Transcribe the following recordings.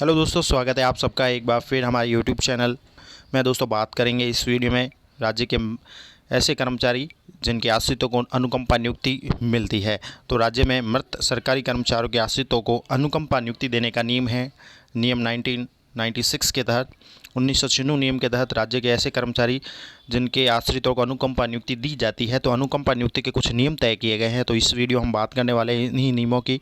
Hello दोस्तों, स्वागत है आप सबका एक बार फिर हमारे यूट्यूब चैनल में। दोस्तों, बात करेंगे इस वीडियो में राज्य के ऐसे कर्मचारी जिनके आश्रितों को अनुकंपा नियुक्ति मिलती है। तो राज्य में मृत सरकारी कर्मचारियों के आश्रितों को अनुकंपा नियुक्ति देने का नियम है। नियम 1996 के तहत 1996 नियम के तहत राज्य के ऐसे कर्मचारी जिनके आश्रितों को अनुकंपा नियुक्ति दी जाती है, तो अनुकंपा नियुक्ति के कुछ नियम तय किए गए हैं। तो इस वीडियो हम बात करने वाले हैं इन्हीं नियमों की।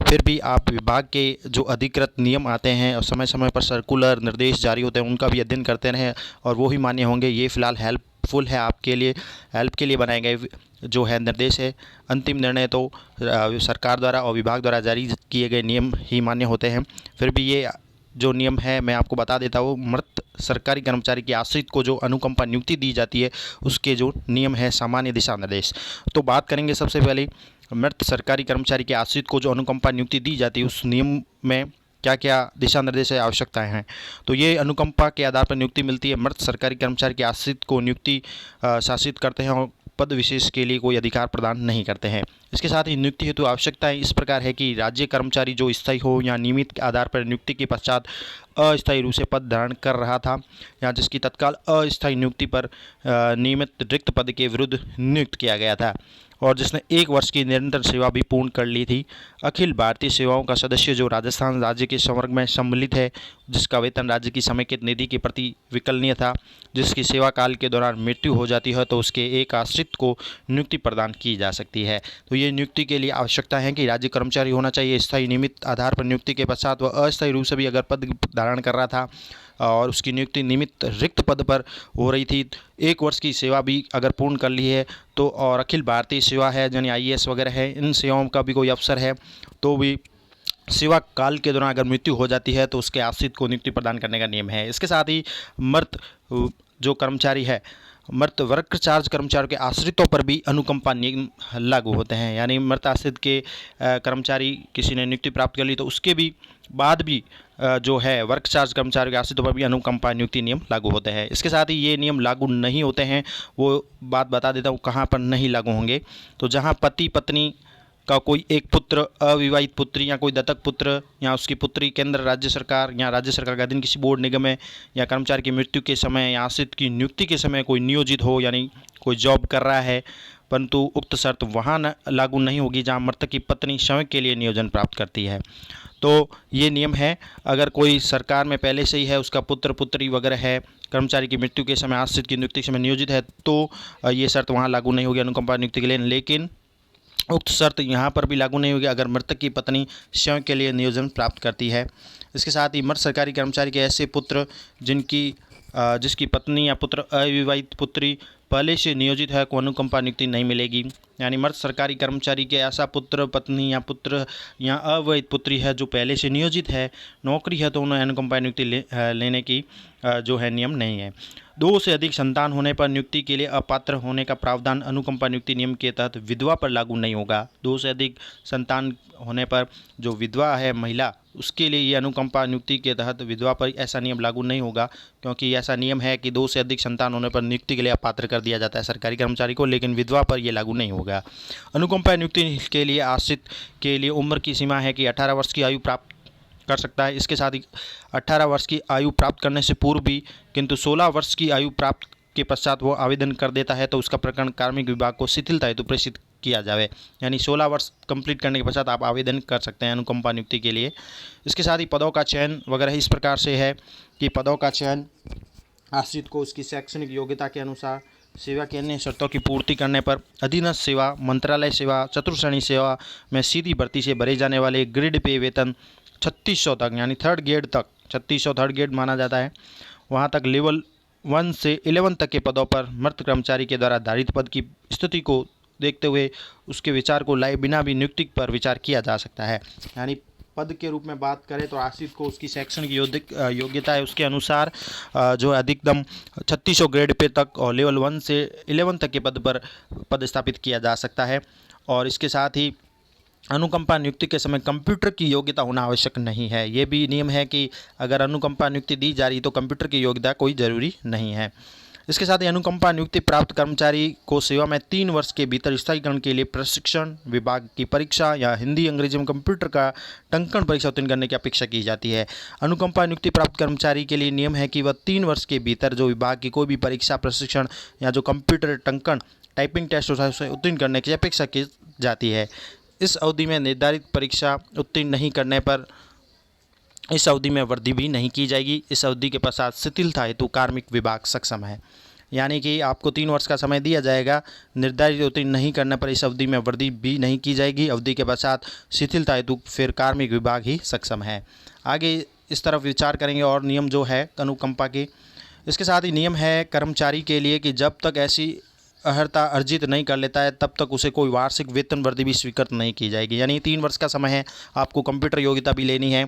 फिर भी आप विभाग के जो अधिकृत नियम आते हैं और समय समय पर सर्कुलर निर्देश जारी होते हैं, उनका भी अध्ययन करते रहें और वो ही मान्य होंगे। ये फ़िलहाल हेल्पफुल है आपके लिए, हेल्प के लिए बनाए गए जो है निर्देश है। अंतिम निर्णय तो सरकार द्वारा और विभाग द्वारा जारी किए गए नियम ही मान्य होते हैं। फिर भी ये जो नियम है मैं आपको बता देता हूँ। मृत सरकारी कर्मचारी के आश्रित को जो अनुकंपा नियुक्ति दी जाती है, उसके जो नियम है सामान्य दिशा निर्देश। तो बात करेंगे सबसे पहले मृत सरकारी कर्मचारी के आश्रित को जो अनुकंपा नियुक्ति दी जाती है, उस नियम में क्या क्या दिशा निर्देश है, आवश्यकताएं हैं। तो ये अनुकंपा के आधार पर नियुक्ति मिलती है। मृत सरकारी कर्मचारी के आश्रित को नियुक्ति शासित करते हैं और पद विशेष के लिए कोई अधिकार प्रदान नहीं करते हैं। इसके साथ ही नियुक्ति हेतु आवश्यकताएं इस प्रकार है कि राज्य कर्मचारी जो स्थायी हो या नियमित के आधार पर नियुक्ति के पश्चात अस्थायी रूप से पद धारण कर रहा था या जिसकी तत्काल अस्थायी नियुक्ति पर नियमित रिक्त पद के विरुद्ध नियुक्त किया गया था और जिसने 1 वर्ष की निरंतर सेवा भी पूर्ण कर ली थी। अखिल भारतीय सेवाओं का सदस्य जो राजस्थान राज्य के संवर्ग में सम्मिलित है, जिसका वेतन राज्य की समेकित निधि के प्रति विकलनीय था, जिसकी सेवा काल के दौरान मृत्यु हो जाती है, तो उसके एक आश्रित को नियुक्ति प्रदान की जा सकती है। तो ये नियुक्ति के लिए आवश्यकता है कि राज्य कर्मचारी होना चाहिए। स्थायी नियमित आधार पर नियुक्ति के पश्चात वह अस्थायी रूप से भी अगर पद धारण कर रहा था और उसकी नियुक्ति निमित्त रिक्त पद पर हो रही थी, 1 वर्ष की सेवा भी अगर पूर्ण कर ली है तो, और अखिल भारतीय सेवा है यानी IAS वगैरह है, इन सेवाओं का भी कोई अवसर है, तो भी सेवा काल के दौरान अगर मृत्यु हो जाती है तो उसके आश्रित को नियुक्ति प्रदान करने का नियम है। इसके साथ ही मृत जो कर्मचारी है, मृत वर्क चार्ज कर्मचारियों के आश्रितों पर भी अनुकंपा नियम लागू होते हैं। यानी मृत आश्रित के कर्मचारी किसी ने नियुक्ति प्राप्त कर ली तो उसके भी बाद भी जो है वर्क चार्ज कर्मचारियों के आश्रितों पर भी अनुकंपा नियुक्ति नियम लागू होते हैं। इसके साथ ही ये नियम लागू नहीं होते हैं, वो बात बता देता हूँ कहाँ पर नहीं लागू होंगे। तो जहाँ पति पत्नी का कोई एक पुत्र, अविवाहित पुत्री या कोई दत्तक पुत्र या उसकी पुत्री केंद्र राज्य सरकार या राज्य सरकार का अधीन किसी बोर्ड निगम में या कर्मचारी की मृत्यु के समय या आश्रित की नियुक्ति के समय कोई नियोजित हो, यानी कोई जॉब कर रहा है, परंतु उक्त शर्त वहाँ लागू नहीं होगी जहाँ मृतक की पत्नी स्वयं के लिए नियोजन प्राप्त करती है। तो ये नियम है। अगर कोई सरकार में पहले से ही है, उसका पुत्र पुत्री वगैरह है, कर्मचारी की मृत्यु के समय आश्रित की नियुक्ति के समय नियोजित है, तो ये शर्त वहाँ लागू नहीं होगी अनुकंपा नियुक्ति के लिए। लेकिन उक्त शर्त यहाँ पर भी लागू नहीं होगी अगर मृतक की पत्नी स्वयं के लिए नियोजन प्राप्त करती है। इसके साथ ही मृत सरकारी कर्मचारी के ऐसे पुत्र जिसकी पत्नी या पुत्र अविवाहित पुत्री पहले से नियोजित है को अनुकंपा नियुक्ति नहीं मिलेगी। यानी मृत सरकारी कर्मचारी के ऐसा पुत्र पत्नी या पुत्र या अविवाहित पुत्री है जो पहले से नियोजित है, नौकरी है, तो उन्हें अनुकंपा नियुक्ति लेने की जो है नियम नहीं है। 2 से अधिक संतान होने पर नियुक्ति के लिए अपात्र होने का प्रावधान अनुकंपा नियुक्ति नियम के तहत विधवा पर लागू नहीं होगा। 2 से अधिक संतान होने पर जो विधवा है महिला, उसके लिए ये अनुकंपा नियुक्ति के तहत विधवा पर ऐसा नियम लागू नहीं होगा, क्योंकि ऐसा नियम है कि 2 से अधिक संतान होने पर नियुक्ति के लिए अपात्र कर दिया जाता है सरकारी कर्मचारी को, लेकिन विधवा पर यह लागू नहीं होगा। अनुकंपा नियुक्ति के लिए आश्रित के लिए उम्र की सीमा है कि 18 वर्ष की आयु प्राप्त कर सकता है। इसके साथ ही 18 वर्ष की आयु प्राप्त करने से पूर्व भी किंतु 16 वर्ष की आयु प्राप्त के पश्चात वो आवेदन कर देता है तो उसका प्रकरण कार्मिक विभाग को शिथिलता हेतु प्रेषित किया जाए। यानी 16 वर्ष कंप्लीट करने के पश्चात आप आवेदन कर सकते हैं अनुकंपा नियुक्ति के लिए। इसके साथ ही पदों का चयन वगैरह इस प्रकार से है कि पदों का चयन आश्रित को उसकी शैक्षणिक योग्यता के अनुसार सेवा की अन्य शर्तों की पूर्ति करने पर अधीनस्थ सेवा, मंत्रालय सेवा, चतुर्श्रेणी सेवा में सीधी भर्ती से भरे जाने वाले ग्रेड पे वेतन 3600 तक, यानी 3rd ग्रेड तक, 3600 3rd ग्रेड माना जाता है, वहाँ तक लेवल 1 से 11 तक के पदों पर मृत कर्मचारी के द्वारा धारित पद की स्थिति को देखते हुए उसके विचार को लाए बिना भी नियुक्ति पर विचार किया जा सकता है। यानी पद के रूप में बात करें तो आश्रित को उसकी शैक्षणिक योग्यता है उसके अनुसार जो अधिकतम 3600 ग्रेड पे तक और लेवल 1 से 11 तक के पद पर पदस्थापित किया जा सकता है। और इसके साथ ही अनुकंपा नियुक्ति के समय कंप्यूटर की योग्यता होना आवश्यक नहीं है। ये भी नियम है कि अगर अनुकंपा नियुक्ति दी जा रही तो कंप्यूटर की योग्यता कोई ज़रूरी नहीं है। इसके साथ ही अनुकंपा नियुक्ति प्राप्त कर्मचारी को सेवा में 3 वर्ष के भीतर स्थायीकरण के लिए प्रशिक्षण, विभाग की परीक्षा या हिंदी, अंग्रेजी एवं कंप्यूटर का टंकण परीक्षा उत्तीर्ण करने की अपेक्षा की जाती है। अनुकंपा नियुक्ति प्राप्त कर्मचारी के लिए नियम है कि वह 3 वर्ष के भीतर जो विभाग की कोई भी परीक्षा, प्रशिक्षण या जो कंप्यूटर टंकण टाइपिंग टेस्ट होता है उसे उत्तीर्ण करने की अपेक्षा की जाती है। इस अवधि में निर्धारित परीक्षा उत्तीर्ण नहीं करने पर इस अवधि में वृद्धि भी नहीं की जाएगी। इस अवधि के पश्चात शिथिलता हेतु कार्मिक विभाग सक्षम है। यानी कि आपको 3 वर्ष का समय दिया जाएगा, निर्धारित उत्तीर्ण नहीं करने पर इस अवधि में वृद्धि भी नहीं की जाएगी। अवधि के पश्चात शिथिलता हेतु फिर कार्मिक विभाग ही सक्षम है। आगे इस तरफ विचार करेंगे और नियम जो है अनुकंपा के। इसके साथ ही नियम है कर्मचारी के लिए कि जब तक ऐसी अर्हता अर्जित नहीं कर लेता है तब तक उसे कोई वार्षिक वेतन वृद्धि भी स्वीकृत नहीं की जाएगी। यानी 3 वर्ष का समय है, आपको कंप्यूटर योग्यता भी लेनी है,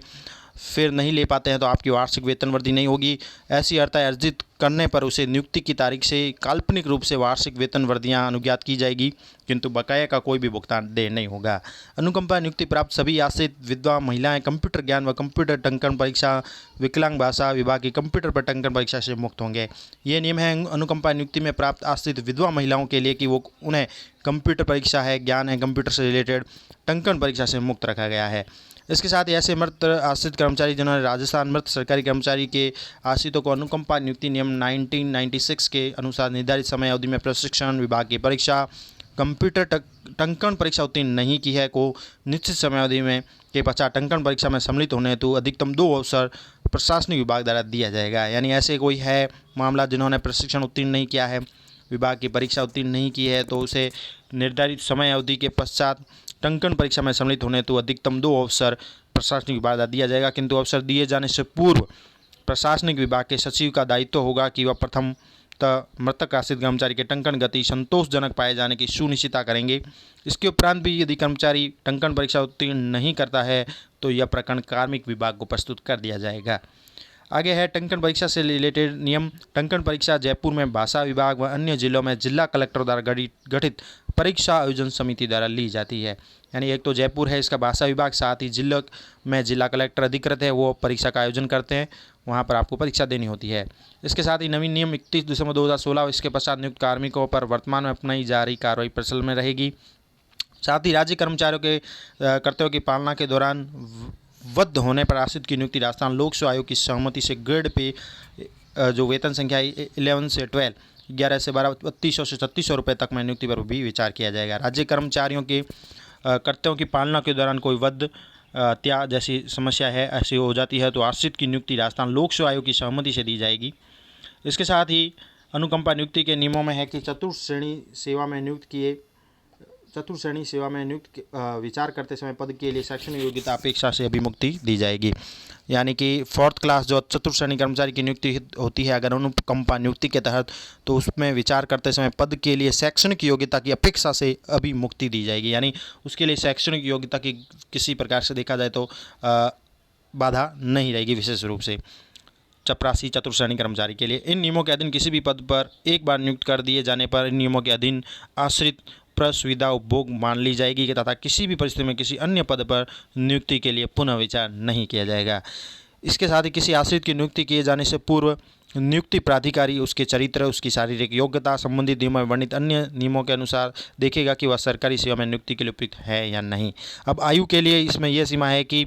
फिर नहीं ले पाते हैं तो आपकी वार्षिक वेतन वृद्धि नहीं होगी। ऐसी अर्हता अर्जित करने पर उसे नियुक्ति की तारीख से काल्पनिक रूप से वार्षिक वेतन वृद्धियां अनुज्ञात की जाएगी, किंतु बकाया का कोई भी भुगतान देय नहीं होगा। अनुकंपा नियुक्ति प्राप्त सभी आश्रित विधवा महिलाएं कंप्यूटर ज्ञान व कंप्यूटर टंकण परीक्षा, विकलांग भाषा विभाग की कंप्यूटर पर टंकण परीक्षा से मुक्त होंगे। ये नियम है अनुकंपा नियुक्ति में प्राप्त आश्रित विधवा महिलाओं के लिए कि वो उन्हें कंप्यूटर परीक्षा है, ज्ञान है, कंप्यूटर से रिलेटेड टंकण परीक्षा से मुक्त रखा गया है। इसके साथ ही ऐसे मृत आश्रित कर्मचारी जिन्होंने राजस्थान मृत सरकारी कर्मचारी के आश्रितों को अनुकंपा नियुक्ति नियम 1996 के अनुसार निर्धारित समय अवधि में प्रशिक्षण, विभाग की परीक्षा, कंप्यूटर टंकण परीक्षा उत्तीर्ण नहीं की है को निश्चित समय अवधि में के पश्चात टंकण परीक्षा में सम्मिलित होने हेतु अधिकतम 2 अवसर प्रशासनिक विभाग द्वारा दिया जाएगा। यानी ऐसे कोई है मामला जिन्होंने प्रशिक्षण उत्तीर्ण नहीं किया है, विभाग की परीक्षा उत्तीर्ण नहीं की है, तो उसे निर्धारित समय अवधि के पश्चात टंकण परीक्षा में सम्मिलित होने हेतु अधिकतम 2 अवसर प्रशासनिक विभाग द्वारा दिया जाएगा। किंतु अवसर दिए जाने से पूर्व प्रशासनिक विभाग के सचिव का दायित्व होगा कि वह प्रथमतः मृतक आश्रित कर्मचारी के टंकण गति संतोषजनक पाए जाने की सुनिश्चितता करेंगे। इसके उपरांत भी यदि कर्मचारी टंकण परीक्षा उत्तीर्ण नहीं करता है तो यह प्रकरण कार्मिक विभाग को प्रस्तुत कर दिया जाएगा। आगे है टंकण परीक्षा से रिलेटेड नियम। टंकण परीक्षा जयपुर में भाषा विभाग व अन्य जिलों में जिला कलेक्टर द्वारा गठित परीक्षा आयोजन समिति द्वारा ली जाती है। यानी एक तो जयपुर है इसका भाषा विभाग, साथ ही जिला में जिला कलेक्टर अधिकृत है, वो परीक्षा का आयोजन करते हैं, वहाँ पर आपको परीक्षा देनी होती है। इसके साथ ही नवीन नियम 31 दिसंबर 2016 इसके पश्चात नियुक्त कार्मिकों पर वर्तमान में अपनाई जा रही कार्रवाई प्रचलन में रहेगी। साथ ही राज्य कर्मचारियों के कर्तव्यों की पालना के दौरान वध होने पर आश्रित की नियुक्ति राजस्थान लोक सेवा आयोग की सहमति से ग्रेड पे जो वेतन संख्या 11 से 12, 11 से 12, 3200 से 3600 रुपये तक में नियुक्ति पर भी विचार किया जाएगा। राज्य कर्मचारियों के कर्तव्यों की पालना के दौरान कोई वध त्याग जैसी समस्या है, ऐसी हो जाती है तो आश्रित की नियुक्ति राजस्थान लोक सेवा आयोग की सहमति से दी जाएगी। इसके साथ ही अनुकंपा नियुक्ति के नियमों में है कि चतुर्थ श्रेणी सेवा में नियुक्त विचार करते समय पद के लिए शैक्षणिक योग्यता अपेक्षा से अभिमुक्ति दी जाएगी। यानी कि 4th क्लास जो चतुर्थ श्रेणी कर्मचारी की नियुक्ति होती है अगर अनुकंपा नियुक्ति के तहत, तो उसमें विचार करते समय पद के लिए शैक्षणिक योग्यता की अपेक्षा से अभिमुक्ति दी जाएगी। यानी उसके लिए शैक्षणिक योग्यता की किसी प्रकार से देखा जाए तो बाधा नहीं रहेगी विशेष रूप से चपरासी चतुर्थ श्रेणी कर्मचारी के लिए। इन नियमों के अधीन किसी भी पद पर एक बार नियुक्त कर दिए जाने पर इन नियमों के अधीन आश्रित प्रसुविधा उपभोग मान ली जाएगी कि तथा किसी भी परिस्थिति में किसी अन्य पद पर नियुक्ति के लिए पुनः विचार नहीं किया जाएगा। इसके साथ ही किसी आश्रित की नियुक्ति किए जाने से पूर्व नियुक्ति प्राधिकारी उसके चरित्र, उसकी शारीरिक योग्यता संबंधित नियमों में वर्णित अन्य नियमों के अनुसार देखेगा कि वह सरकारी सेवा में नियुक्ति के लिए उपयुक्त है या नहीं। अब आयु के लिए इसमें यह सीमा है कि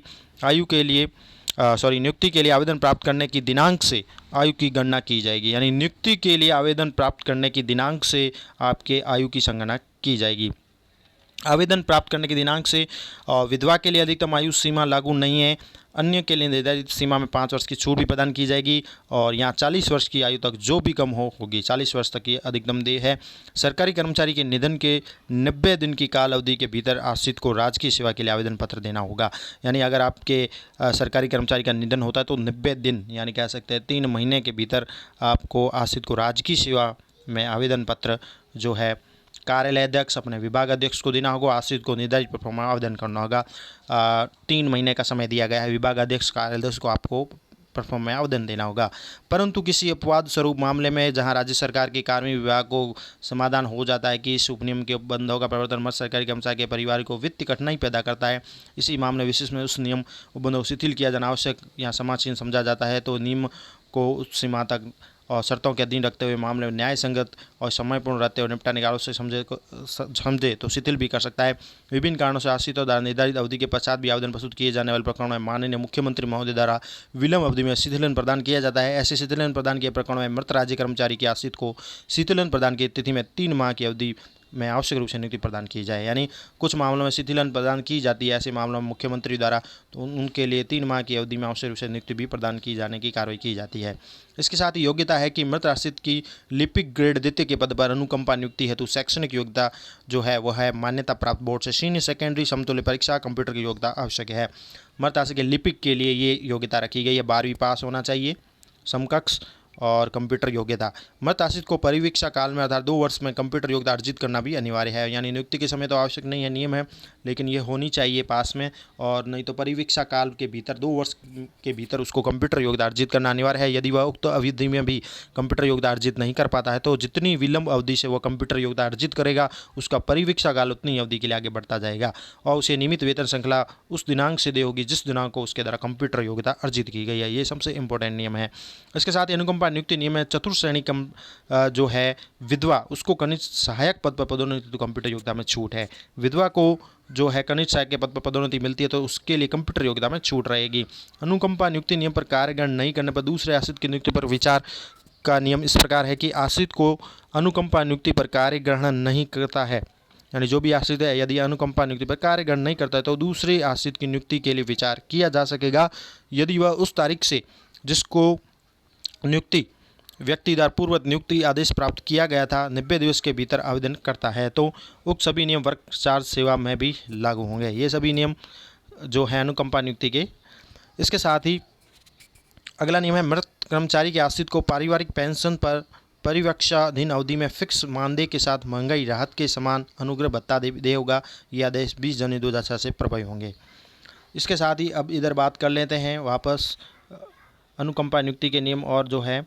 नियुक्ति के लिए आवेदन प्राप्त करने की दिनांक से आयु की गणना की जाएगी। यानी नियुक्ति के लिए आवेदन प्राप्त करने की दिनांक से आपके आयु की संगणना की जाएगी। आवेदन प्राप्त करने के दिनांक से विधवा के लिए अधिकतम आयु सीमा लागू नहीं है। अन्य के लिए निर्धारित सीमा में 5 वर्ष की छूट भी प्रदान की जाएगी और यहाँ 40 वर्ष की आयु तक जो भी कम होगी 40 वर्ष तक की अधिकतम देय है। सरकारी कर्मचारी के निधन के 90 दिन की काल अवधि के भीतर आश्रित को राजकीय सेवा के लिए आवेदन पत्र देना होगा। यानी अगर आपके सरकारी कर्मचारी का निधन होता है तो 90 दिन यानी कह सकते हैं 3 महीने के भीतर आपको आश्रित को राजकीय सेवा में आवेदन पत्र जो है कार्यालय अध्यक्ष अपने विभाग अध्यक्ष को देना होगा। आश्रित को निर्धारित प्रमाण आवेदन करना होगा। 3 महीने का समय दिया गया है। विभाग अध्यक्ष कार्यालय अध्यक्ष को आपको परफॉर्म में आवेदन देना होगा। परंतु किसी अपवाद स्वरूप मामले में जहां राज्य सरकार के कार्मिक विभाग को समाधान हो जाता है कि इस उपनियम के उपबंधों का प्रवर्तन मत सरकारी कर्मचारी के परिवार को वित्तीय कठिनाई पैदा करता है, इसी मामले विशेष में उस नियम उपबंधों को शिथिल किया जाना आवश्यक या समाचीन समझा जाता है तो नियम को उस सीमा तक और शर्तों के अधीन रखते हुए मामले में न्याय संगत और समयपूर्ण रहते हुए निपटाने के आरोप से समझे तो शिथिल भी कर सकता है। विभिन्न कारणों से आश्रितों द्वारा निर्धारित अवधि के पश्चात भी आवेदन प्रस्तुत किए जाने वाले प्रकरणों में माननीय मुख्यमंत्री महोदय द्वारा विलंब अवधि में शिथिलन प्रदान किया जाता है। ऐसे शिथिलन प्रदान किए प्रकरणों में मृत राज्य कर्मचारी के आश्रित को शिथिलन प्रदान की तिथि में 3 माह की अवधि में आवश्यक रूप से नियुक्ति प्रदान की जाए। यानी कुछ मामलों में शिथिलन प्रदान की जाती है, ऐसे मामलों में मुख्यमंत्री द्वारा तो उनके लिए 3 माह की अवधि में आवश्यक रूप से नियुक्ति भी प्रदान की जाने की कार्रवाई की जाती है। इसके साथ ही योग्यता है कि मृत आश्रित की लिपिक ग्रेड द्वितीय के पद पर अनुकंपा नियुक्ति हेतु शैक्षणिक योग्यता जो है वह है मान्यता प्राप्त बोर्ड से सीनियर सेकेंडरी समतुल्य परीक्षा कंप्यूटर की योग्यता आवश्यक है। मृत आश्रित के लिपिक के लिए ये योग्यता रखी गई है, 12वीं पास होना चाहिए समकक्ष और कंप्यूटर योग्यता। मृत आश्रित को परिवीक्षा काल में अर्थात 2 वर्ष में कंप्यूटर योग्यता अर्जित करना भी अनिवार्य है। यानी नियुक्ति के समय तो आवश्यक नहीं है, नियम है, लेकिन ये होनी चाहिए पास में, और नहीं तो परिवीक्षा काल के भीतर 2 वर्ष के भीतर उसको कंप्यूटर योग्यता अर्जित करना अनिवार्य है। यदि वह उक्त अवधि में भी कंप्यूटर योग्यता अर्जित नहीं कर पाता है तो जितनी विलंब अवधि से वह कंप्यूटर योग्यता अर्जित करेगा उसका परिवीक्षा काल उतनी अवधि के लिए आगे बढ़ता जाएगा और उसे नियमित वेतन श्रृंखला उस दिनांक से देगी होगी जिस दिनांक को उसके द्वारा कंप्यूटर योग्यता अर्जित की गई है। ये सबसे इंपॉर्टेंट नियम है। इसके साथ ही अनुकंपा नियुक्ति नियम है चतुर्थ श्रेणी जो है विधवा उसको कनिष्ठ सहायक पद पर पदोन्नति तो कंप्यूटर योग्यता में छूट है। विधवा को जो है कनिष्ठ सहायक के पद पर पदोन्नति मिलती है तो उसके लिए कंप्यूटर योग्यता में छूट रहेगी। अनुकंपा नियुक्ति नियम पर कार्य ग्रहण नहीं करने पर दूसरे आश्रित की नियुक्ति पर विचार का नियम इस प्रकार है कि आश्रित को अनुकंपा नियुक्ति पर कार्य ग्रहण नहीं करता है, यानी जो भी आश्रित है यदि अनुकंपा नियुक्ति पर कार्य ग्रहण नहीं करता है तो दूसरे आश्रित की नियुक्ति के लिए विचार किया जा सकेगा यदि वह उस तारीख से जिसको नियुक्ति व्यक्ति द्वारा पूर्ववत नियुक्ति आदेश प्राप्त किया गया था 90 दिवस के भीतर आवेदन करता है तो उक्त सभी नियम वर्क चार्ज सेवा में भी लागू होंगे। ये सभी नियम जो है अनुकंपा नियुक्ति के। इसके साथ ही अगला नियम है मृत कर्मचारी के आश्रित को पारिवारिक पेंशन पर परिवीक्षाधीन अवधि में फिक्स मानदेय के साथ महंगाई राहत के समान अनुग्रह भत्ता दे होगा। ये आदेश 20 जनवरी 2006 से प्रभावी होंगे। इसके साथ ही अब इधर बात कर लेते हैं वापस अनुकंपा नियुक्ति के नियम और जो है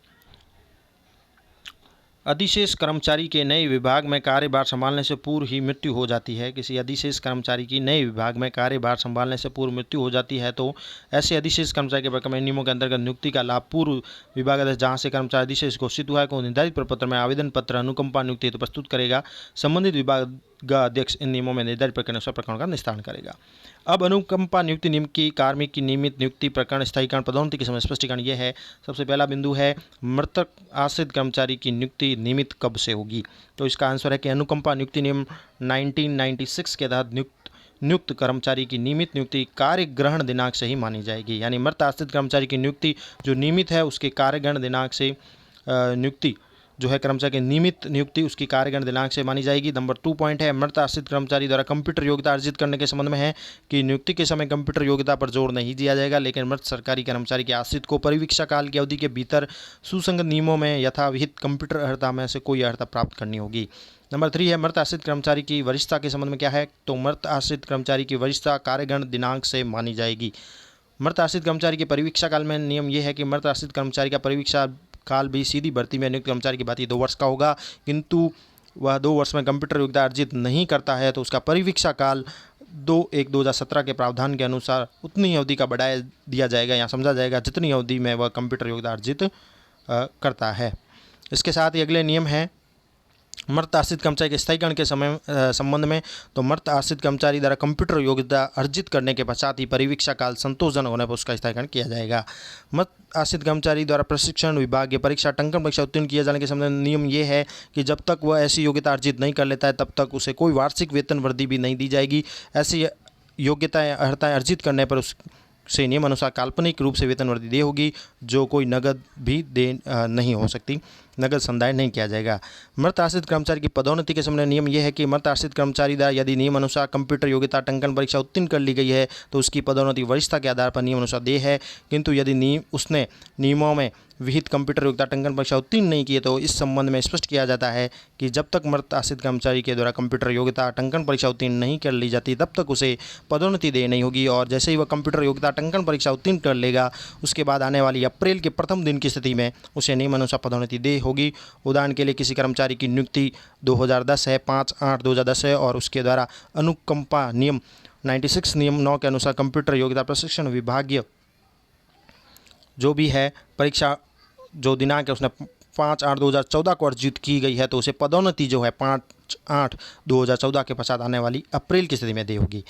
अधिशेष कर्मचारी के नए विभाग में कार्यभार संभालने से पूर्व ही मृत्यु हो जाती है। किसी अधिशेष कर्मचारी की नए विभाग में कार्यभार संभालने से पूर्व मृत्यु हो जाती है तो ऐसे अधिशेष कर्मचारी के प्रकरण में नियमों के अंतर्गत नियुक्ति का लाभ पूर्व विभाग अध्यक्ष जहां से कर्मचारी अधिशेष घोषित हुआ है को निर्धारित प्रपत्र में आवेदन पत्र अनुकंपा नियुक्ति हेतु प्रस्तुत करेगा। संबंधित विभाग अध्यक्ष इन नियमों में निर्धारित प्रकरण का निस्तारण करेगा। अब अनुकंपा नियुक्ति नियम की कार्मिक की नियमित नियुक्ति प्रकरण स्थायीकरण पदोन्नति के समय स्पष्टीकरण यह है। सबसे पहला बिंदु है मृतक आश्रित कर्मचारी की नियुक्ति नियमित कब से होगी, तो इसका आंसर है कि अनुकंपा नियुक्ति नियम 1996 के तहत नियुक्त कर्मचारी की नियमित नियुक्ति कार्य ग्रहण दिनांक से ही मानी जाएगी। यानी मृत आश्रित कर्मचारी की नियुक्ति जो नियमित है उसके कार्य ग्रहण दिनांक से नियुक्ति जो है कर्मचारी की नियमित नियुक्ति उसकी कार्यग्रहण दिनांक से मानी जाएगी। नंबर 2 पॉइंट है मृत आश्रित कर्मचारी द्वारा कंप्यूटर योग्यता अर्जित करने के संबंध में है कि नियुक्ति के समय कंप्यूटर योग्यता पर जोर नहीं दिया जाएगा, लेकिन मृत सरकारी कर्मचारी के आश्रित को परिवीक्षा काल की अवधि के भीतर सुसंगत नियमों में यथाविहित कंप्यूटर अर्हता में से कोई अर्हता प्राप्त करनी होगी। नंबर 3 है मृत आश्रित कर्मचारी की वरिष्ठता के संबंध में क्या है, तो मृत आश्रित कर्मचारी की वरिष्ठता कार्यग्रहण दिनांक से मानी जाएगी। मृत आश्रित कर्मचारी के परिवीक्षा काल में नियम यह है कि मृत आश्रित कर्मचारी का परिवीक्षा काल भी सीधी भर्ती में नियुक्त कर्मचारी की भांति 2 वर्ष का होगा, किंतु वह 2 वर्ष में कंप्यूटर योग्यता अर्जित नहीं करता है तो उसका परिवीक्षा काल 2/1/2017 के प्रावधान के अनुसार उतनी अवधि का बढ़ाया दिया जाएगा या समझा जाएगा जितनी अवधि में वह कंप्यूटर योग्यता अर्जित करता है। इसके साथ ही अगले नियम है मृत आश्रित कर्मचारी के स्थायीकरण के संबंध में, तो मृत आश्रित कर्मचारी द्वारा कंप्यूटर योग्यता अर्जित करने के पश्चात ही परिवीक्षा काल संतोषजनक होने पर उसका स्थायीकरण किया जाएगा। मृत आश्रित कर्मचारी द्वारा प्रशिक्षण विभाग की परीक्षा टंकन परीक्षा उत्तीर्ण किए जाने के संबंध में नियम ये है कि जब तक वह ऐसी योग्यता अर्जित नहीं कर लेता है तब तक उसे कोई वार्षिक वेतन वृद्धि भी नहीं दी जाएगी। ऐसी योग्यताएँ अर्हताएँ अर्जित करने पर से नियम अनुसार काल्पनिक रूप से वेतन वृद्धि दे होगी जो कोई नगद भी दे नहीं हो सकती, नगद संदाय नहीं किया जाएगा। मृत आश्रित कर्मचारी की पदोन्नति के संबंध में नियम यह है कि मृत आश्रित कर्मचारी द्वारा यदि नियम अनुसार कंप्यूटर योग्यता टंकन परीक्षा उत्तीर्ण कर ली गई है तो उसकी पदोन्नति वरिष्ठता के आधार पर नियम अनुसार दे है, किंतु यदि उसने नियमों में विहित कंप्यूटर योग्यता टंकन परीक्षा उत्तीर्ण नहीं किए तो इस संबंध में स्पष्ट किया जाता है कि जब तक मृत आश्रित कर्मचारी के द्वारा कंप्यूटर योग्यता टंकन परीक्षा उत्तीर्ण नहीं कर ली जाती तब तक उसे पदोन्नति दे नहीं होगी, और जैसे ही वह कंप्यूटर योग्यता टंकन परीक्षा उत्तीर्ण कर लेगा उसके बाद आने वाली अप्रैल के प्रथम दिन की स्थिति में उसे नियम अनुसार पदोन्नति दे होगी। उदाहरण के लिए किसी कर्मचारी की नियुक्ति 2010 है 5/8/2010 है और उसके द्वारा अनुकंपा नियम 96 नियम 9 के अनुसार कंप्यूटर योग्यता प्रशिक्षण विभागीय जो भी है परीक्षा जो दिनांक है उसने 5/8/2014 को अर्जित की गई है तो उसे पदोन्नति जो है 5/8/2014 के पश्चात आने वाली अप्रैल की स्थिति में दी होगी।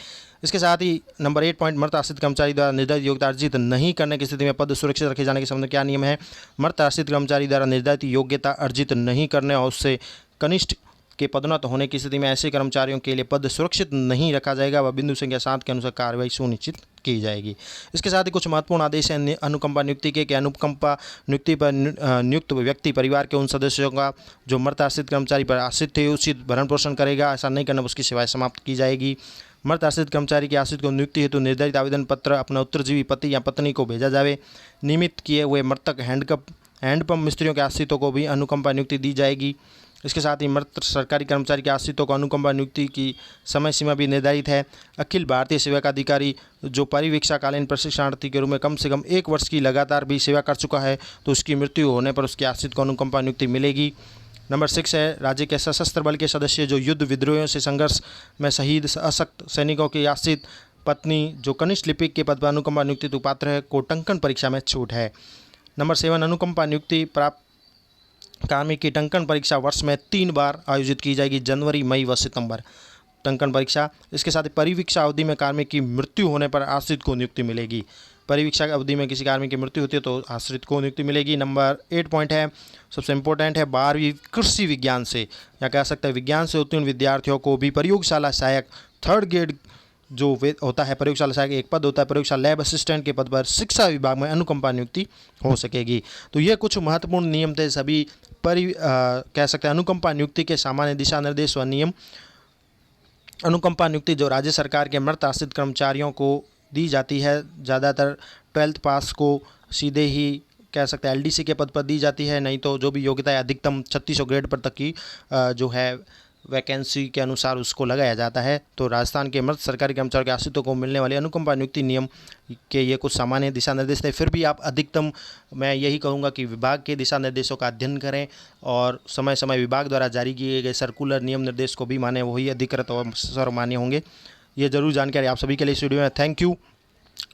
इसके साथ ही नंबर 8 पॉइंट, मृत आश्रित कर्मचारी द्वारा निर्धारित योग्यता अर्जित नहीं करने की स्थिति में पद सुरक्षित रखे जाने के संबंध में क्या नियम है। मृत आश्रित कर्मचारी द्वारा निर्धारित योग्यता अर्जित नहीं करने और उससे कनिष्ठ के पदोन्नत होने की स्थिति में ऐसे कर्मचारियों के लिए पद सुरक्षित नहीं रखा जाएगा व बिंदु संख्या 7 के अनुसार कार्रवाई सुनिश्चित की जाएगी। इसके साथ ही कुछ महत्वपूर्ण आदेश हैं अनुकंपा नियुक्ति के, कि अनुकंपा नियुक्ति पर नियुक्त व्यक्ति परिवार के उन सदस्यों का जो मृत आश्रित कर्मचारी पर आश्रित थे उचित भरण पोषण करेगा। ऐसा नहीं करने पर उसकी सेवाएं समाप्त की जाएगी। मृत आश्रित कर्मचारी के आश्रित को नियुक्ति हेतु निर्धारित आवेदन पत्र अपने उत्तरजीवी पति या पत्नी को भेजा जाए। नियमित किए हुए मृतक हैंडपंप मिस्त्रियों के आश्रितों को भी अनुकंपा नियुक्ति दी जाएगी। इसके साथ ही मृत सरकारी कर्मचारी के आश्रितों को अनुकंपा नियुक्ति की समय सीमा भी निर्धारित है। अखिल भारतीय सेवा का अधिकारी जो परिवीक्षाकालीन प्रशिक्षणार्थी के रूप में कम से कम 1 वर्ष की लगातार भी सेवा कर चुका है तो उसकी मृत्यु होने पर उसके आश्रित को अनुकंपा नियुक्ति मिलेगी। नंबर 6 है, राज्य के सशस्त्र बल के सदस्य जो युद्ध विद्रोहियों से संघर्ष में शहीद अशक्त सैनिकों की आश्रित पत्नी जो कनिष्ठ लिपिक के पद पर अनुकंपा नियुक्ति तो पात्र है को टंकन परीक्षा में छूट है। नंबर 7, अनुकंपा नियुक्ति प्राप्त कार्मिक की टंकन परीक्षा वर्ष में 3 बार आयोजित की जाएगी, जनवरी, मई व सितंबर टंकन परीक्षा। इसके साथ ही परिवीक्षा अवधि में कार्मिक की मृत्यु होने पर आश्रित को नियुक्ति मिलेगी। परिवीक्षा अवधि में किसी कार्मिक की मृत्यु होती है तो आश्रित को नियुक्ति मिलेगी। नंबर 8 पॉइंट है, सबसे इंपॉर्टेंट है, 12वीं कृषि विज्ञान से या कह सकते हैं विज्ञान से उत्तीर्ण विद्यार्थियों को भी प्रयोगशाला सहायक 3rd ग्रेड जो होता है प्रयोगशाला सहायक एक पद होता है प्रयोगशाला लैब असिस्टेंट के पद पर शिक्षा विभाग में अनुकंपा नियुक्ति हो सकेगी। तो ये कुछ महत्वपूर्ण नियम थे सभी कह सकते हैं अनुकंपा नियुक्ति के सामान्य दिशा निर्देश व नियम। अनुकंपा नियुक्ति जो राज्य सरकार के मृत आश्रित कर्मचारियों को दी जाती है, ज़्यादातर 12th पास को सीधे ही कह सकते हैं LDC के पद पर दी जाती है, नहीं तो जो भी योग्यता है अधिकतम 3600 ग्रेड पर तक की जो है वैकेंसी के अनुसार उसको लगाया जाता है। तो राजस्थान के मृत सरकारी कर्मचारियों के आश्रितों को मिलने वाली अनुकंपा नियुक्ति नियम के ये कुछ सामान्य दिशा निर्देश थे। फिर भी आप अधिकतम मैं यही कहूँगा कि विभाग के दिशा निर्देशों का अध्ययन करें और समय समय विभाग द्वारा जारी किए गए सर्कुलर नियम निर्देश को भी माने, वही अधिकृत और सर्वमान्य होंगे। ये जरूर जानकारी आप सभी के लिए इस वीडियो में। Thank you.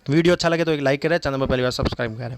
वीडियो अच्छा लगे तो एक लाइक करें, चैनल पर पहली बार सब्सक्राइब करें।